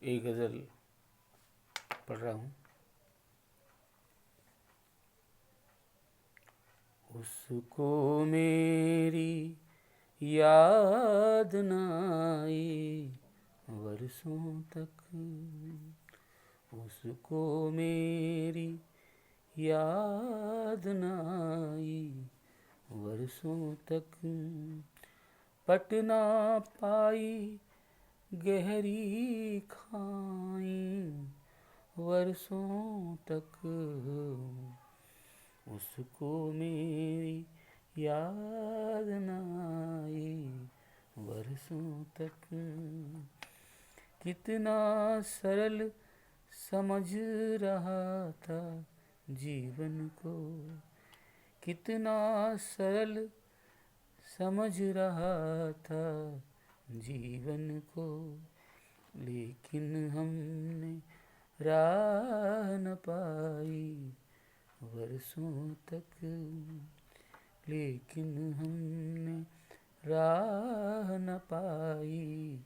एक गज़ल पढ़ रहा हूँ। उसको मेरी याद न आई वर्षों तक, उसको मेरी याद न आई वर्षों तक, पट ना पाई गहरी खाई वर्षों तक, उसको मेरी याद न आई वर्षों तक। कितना सरल समझ रहा था जीवन को, कितना सरल समझ रहा था जीवन को, लेकिन हमने राह न पाई वर्षों तक, लेकिन हमने राह न पाई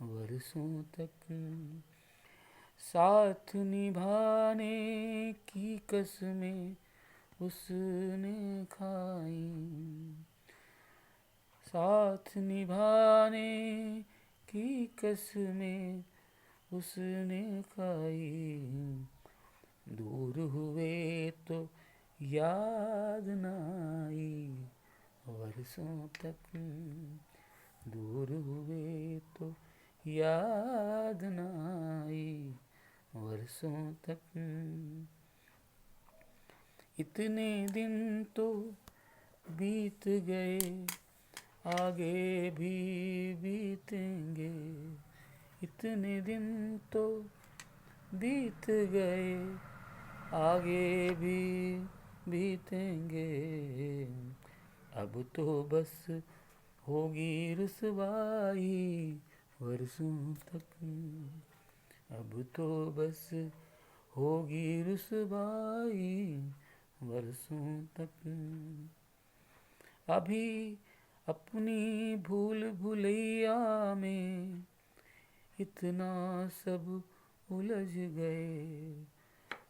वर्षों तक। साथ निभाने की कसमें उसने खाई, साथ निभाने की कसमें उसने खाई, दूर हुए तो याद न आई वर्षों तक, दूर हुए तो याद न आई वर्षों तक। इतने दिन तो बीत गए आगे भी बीतेंगे, इतने दिन तो बीत गए आगे भी बीतेंगे, अब तो बस होगी रुसवाई वर्षों तक, अब तो बस होगी रुसवाई वर्षों तक। अभी अपनी भूल भुलैया में इतना सब उलझ गए,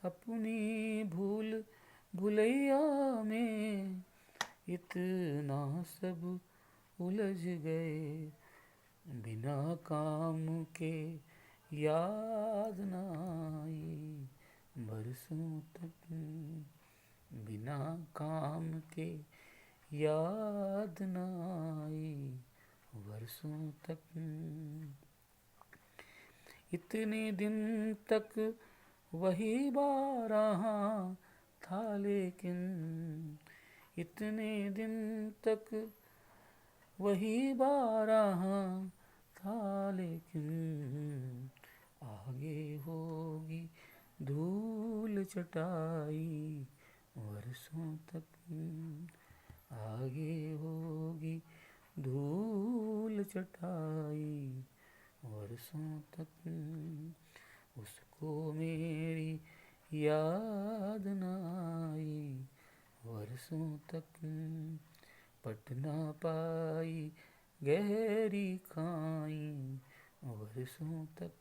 अपनी भूल भुलैया में इतना सब उलझ गए, बिना काम के याद न आई बरसों तक, बिना काम के याद न आई वर्षों तक। इतने दिन तक वही बारहा था, लेकिन इतने दिन तक वही बारहा था, लेकिन आगे होगी धूल चटाई वर्षों तक, आगे होगी धूल चटाई वर्षों तक, उसको मेरी याद न आई वर्षों तक, पट ना पाई गहरी खाई वर्षों तक,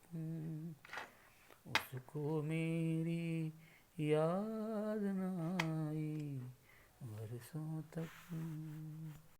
उसको मेरी याद न आई वर्षों तक।